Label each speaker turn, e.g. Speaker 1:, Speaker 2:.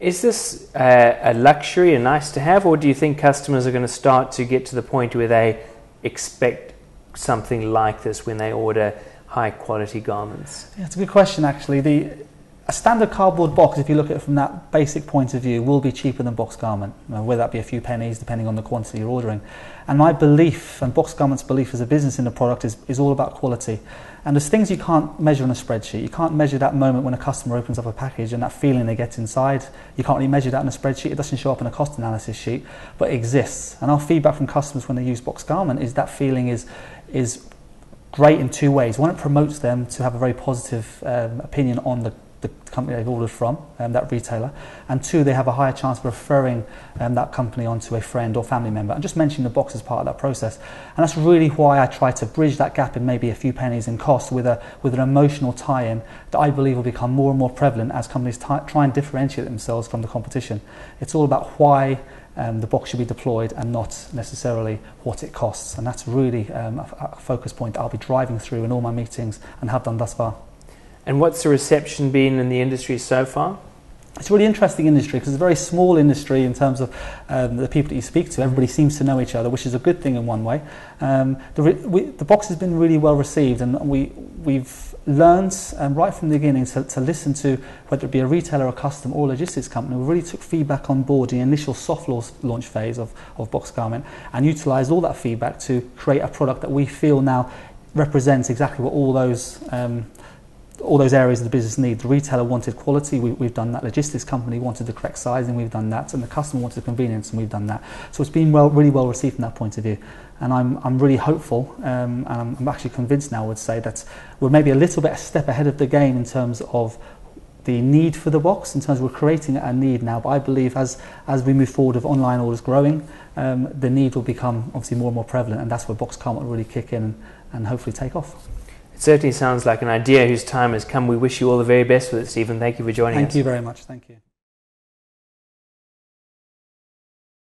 Speaker 1: Is this a luxury, a nice to have, or do you think customers are going to start to get to the point where they expect something like this when they order high quality garments?
Speaker 2: Yeah, it's a good question actually. A standard cardboard box, if you look at it from that basic point of view, will be cheaper than box garment, whether that be a few pennies depending on the quantity you're ordering. And my belief, and Box Garment's belief as a business in the product, is all about quality. And there's things you can't measure on a spreadsheet. You can't measure that moment when a customer opens up a package and that feeling they get inside. You can't really measure that in a spreadsheet. It doesn't show up in a cost analysis sheet, but it exists. And our feedback from customers when they use Box Garment is that feeling is great in two ways. One, it promotes them to have a very positive opinion on the company they've ordered from, that retailer, and two, they have a higher chance of referring that company onto a friend or family member, and just mentioning the box as part of that process. And that's really why I try to bridge that gap in maybe a few pennies in cost with an emotional tie-in that I believe will become more and more prevalent as companies try and differentiate themselves from the competition. It's all about why the box should be deployed and not necessarily what it costs, and that's really a focus point that I'll be driving through in all my meetings and have done thus far.
Speaker 1: And what's the reception been in the industry so far?
Speaker 2: It's a really interesting industry because it's a very small industry in terms of the people that you speak to. Everybody seems to know each other, which is a good thing in one way. The box has been really well received, and we've learned right from the beginning to listen to, whether it be a retailer, a custom or logistics company. We really took feedback on board in the initial soft launch phase of Box Garment and utilised all that feedback to create a product that we feel now represents exactly what all those areas of the business need. The retailer wanted quality, we've done that. Logistics company wanted the correct sizing, we've done that. And the customer wanted convenience, and we've done that. So it's been really well received from that point of view. And I'm really hopeful, and I'm actually convinced now, I would say, that we're maybe a little bit a step ahead of the game in terms of the need for the box, in terms of we're creating a need now. But I believe as we move forward with online orders growing, the need will become obviously more and more prevalent, and that's where Box Garment will really kick in and hopefully take off.
Speaker 1: It certainly sounds like an idea whose time has come. We wish you all the very best with it, Stephen. Thank you for joining us.
Speaker 2: Thank you very much. Thank you.